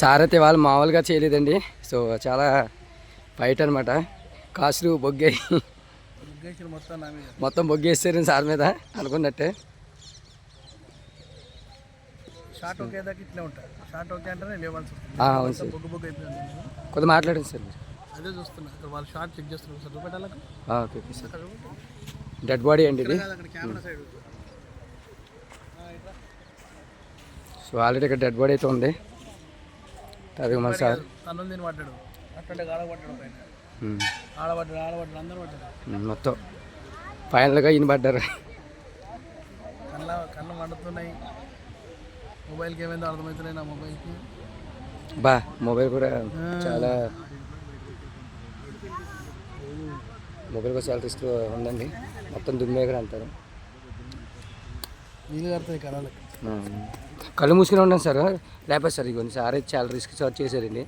Sir అయితే వాళ్ళు మామూలుగా చేయలేదండి. సో చాలా ఫైట్ అనమాట. కాసులు బొగ్గాయి, మొత్తం బొగ్గేస్తారు సార్ మీద అనుకున్నట్టే. అవును సార్, కొద్దిగా మాట్లాడండి సార్. అదే చూస్తున్నా, వాళ్ళు షార్ట్ చెక్ చేస్తున్నారు సార్. చూపెట్టాలకు okay okay sir. Dead body అండి ఇది. సో ఆల్రెడీ ఇక్కడ డెడ్ బాడీ అయితే ఉంది. అది మన సార్ తను పడ్డాడు, అట్టే ఆడబడ్డాడు, ఆడబడ్డాడు, అందరూ పడ్డారు. మొత్తం ఫైనల్గా ఈయన పడ్డారు. కళ్ళు మండుతున్నాయి. మొబైల్కి ఏమైందో అర్థమవుతున్నాయి నా మొబైల్కి. మొబైల్ కూడా చాలా రిస్క్ ఉందండి. మొత్తం దుమ్మే కూడా అంటారు. నీళ్ళు కడుతుంది కళలకు. కళ్ళు మూసుకుని ఉన్నాను సార్, లేకపోతే సార్ ఇవ్వండి సార్. అయితే చాలా రిస్క్ సార్ చేశారండి.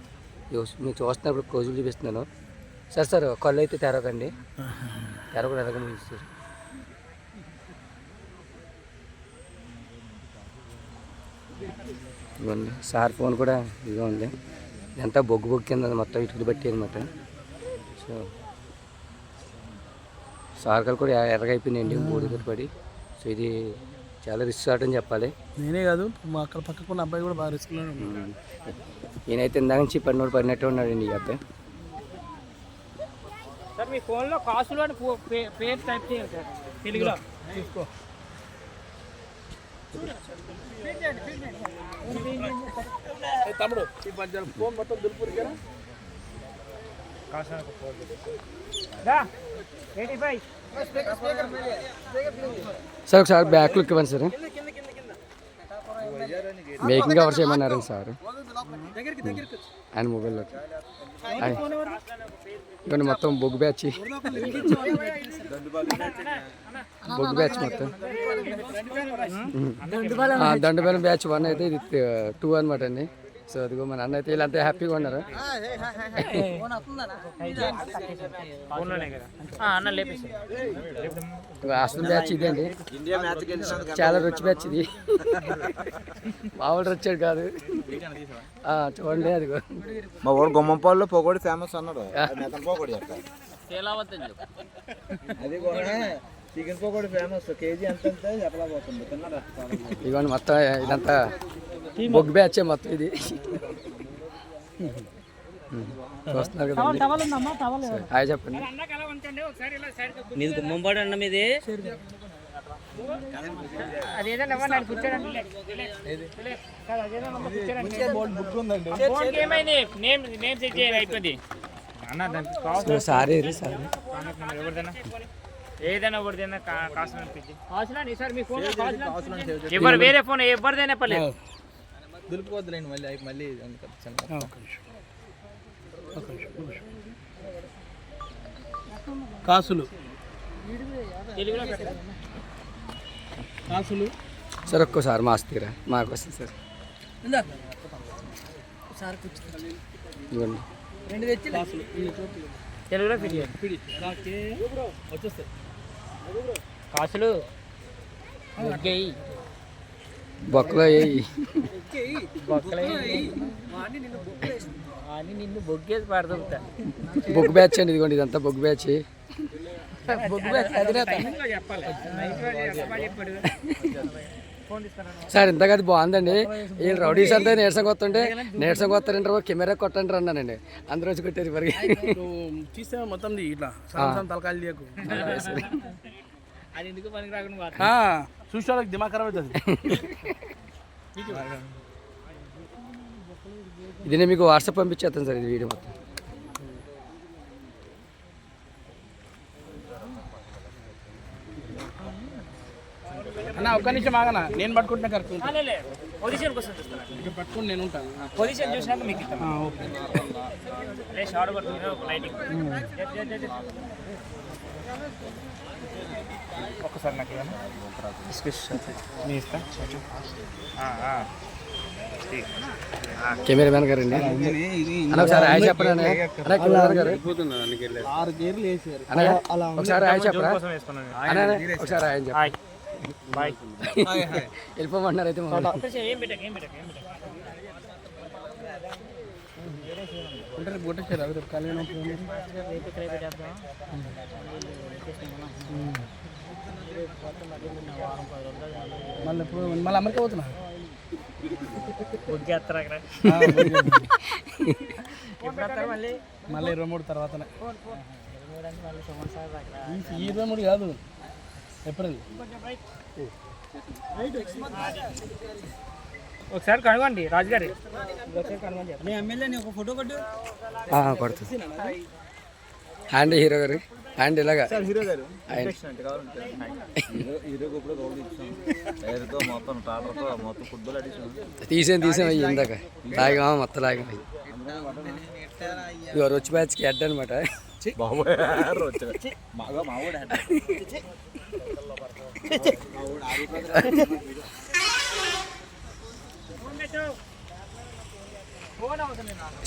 మీకు చూస్తున్నప్పుడు కోజులు చూపిస్తున్నాను సార్. కళ్ళు అయితే తెరవకండి, తెరవకుండా ఎరగండి సార్. ఇవ్వండి సార్ ఫోన్ కూడా ఇదిగా ఉంది. ఇదంతా బొగ్గు కింద మొత్తం ఇటుకలు బట్టి అనమాట. సో సార్కలు కూడా ఎర్రగైపోయినాయండి బూడిదలు పడి. సో ఇది చాలా రిస్క్ షాట్ అని చెప్పాలి. నేనే కాదు, మా అక్కడ పక్కకున్న అబ్బాయి కూడా బాగా రిస్క్లో. నేనైతే ఇందాక నుంచి పడినట్టే ఉన్నాడండి ఈ అబ్బాయి. సార్ మీ ఫోన్లో కాసులు అని పేరు టైప్ చేయాలి సార్ తెలుగులో. తీసుకో. తమ్ముడు ఈ ఫోన్ మొత్తం దులుపురు కదా. సార్ ఒకసారి బ్యాక్ లుక్ ఇవ్వండి సార్. మేకింగ్ కవర్ చేయమన్నారండి సార్ ఆయన మొబైల్లో. ఇవన్నీ మొత్తం బొగ్గు బ్యాచ్ మొత్తం. దండుబేలం బ్యాచ్ 1 అయితే ఇది 2 అనమాట అండి. సో అదిగో మన అన్న అయితే వీళ్ళంతా హ్యాపీగా ఉన్నారు. అసలు బ్యాచ్ ఇది అండి, చాలా రుచి బ్యాచ్ ఇది. మామూలు వచ్చాడు కాదు. చూడండి అదిగో మా ఊరు గుమ్మంపాల్లో పొగోడి ఫేమస్ అన్నాడు. అది కూడా చికెన్ పకోడీ ఫేమస్. కేజీ ఎంత చెప్పలేకపోతుంది. తిన్నారా? ఇదిగోండి మొత్తం ఇదంతా బొగ్గు బ్యాచే మొత్తం ఇది. చూస్తున్నారు కదా. హాయ్ చెప్పండి. మీది గుమ్మంపాడు అన్న మీది. సారీ ఏదైనా ఒకటిదైనా కాసు సార్. మీ ఫోన్ ఎవరు వేరే ఫోన్ ఎవరిదైనా పర్లేదు, దులుపుకోవద్దులేండి. మళ్ళీ కాసులు సార్ ఒక్కసారి మాస్ తీరా మాకు వస్తుంది సార్. ఇవ్వండి తెలుగులో వచ్చేస్తాయి కాసులు బొక్కలో వేయి. నిన్ను బొగ్గేసి పడుతుంటా. బొగ్గు బ్యాచ్ అండి ఇదిగోండి, ఇదంతా బొగ్గు బ్యాచ్. సార్ ఇంతగా అది బాగుందండి. వీళ్ళు రౌడీస్ అంతా నీరసంగా వస్తుంటే నీరసంగా వస్తారంటారు, కెమెరా కొట్టంటారు అన్నానండి. అందరూ వచ్చి కొట్టారు మరి. తీస్తే మొత్తం ఇట్లా తలకాయలు తీయకు. అది ఎందుకు పనికి రాకుండా చూసే వాళ్ళకి దిమాగ్ ఖరాబ్ అవుతుంది. ఇది నేను మీకు వాట్సాప్ పంపించేస్తాను సార్, ఇది వీడియో మొత్తం. అన్న ఒక్క నిమిషం ఆగనా, నేను పట్టుకుంటున్నా. కరెక్ట్ పొజిషన్ కోసం పట్టుకుని నేను ఉంటాను. పొజిషన్ చూసినాక మీకు షార్ట్ పడుతుంది లైటింగ్. ఒక్కసారి నాకు కెమెరామెన్ గారు అండి. అన్న ఒకసారి హాయ్ చెప్పరా గారు. ఒకసారి హాయ్ చెప్పరా, ఒకసారి హాయ్ చెప్ప. వెళ్ళిపోమన్నారు అయితే. అంటే రేపు కొట్టేసారు అవి రేపు కళ్యాణం రేపు ఇక్కడ పెట్టేద్దాం మళ్ళీ ఇప్పుడు మళ్ళీ అమెరికా పోతున్నా బుగ్గేస్తారు అక్కడ మళ్ళీ మళ్ళీ 23 తర్వాతనే మళ్ళీ సుమన్ సార్ అక్కడ ఈ 23 కాదు ఏప్రిల్. ఒకసారి కనుగోండి రాజుగారి ఒకసారి కనుగొని చెప్పండి. ఎమ్మెల్యేని ఒక ఫోటో కొట్టు. కొడుతుంది హ్యాండ్ హీరో గారు హ్యాండ్ ఇలాగా హీరో గారు హీరోకి ఇప్పుడు రోడ్ ఇచ్చాం టైర్తో మొత్తం టాటర్తో మొత్తం ఫుట్బాల్ అడిషన్ తీసాం ఇందాక లాగా మొత్తం లాగా ఇవాళ వచ్చి బ్యాచ్కి హెడ్ అనమాట. బాబోయ్ మావాడు ఫోన్ అవుతుంది నాకు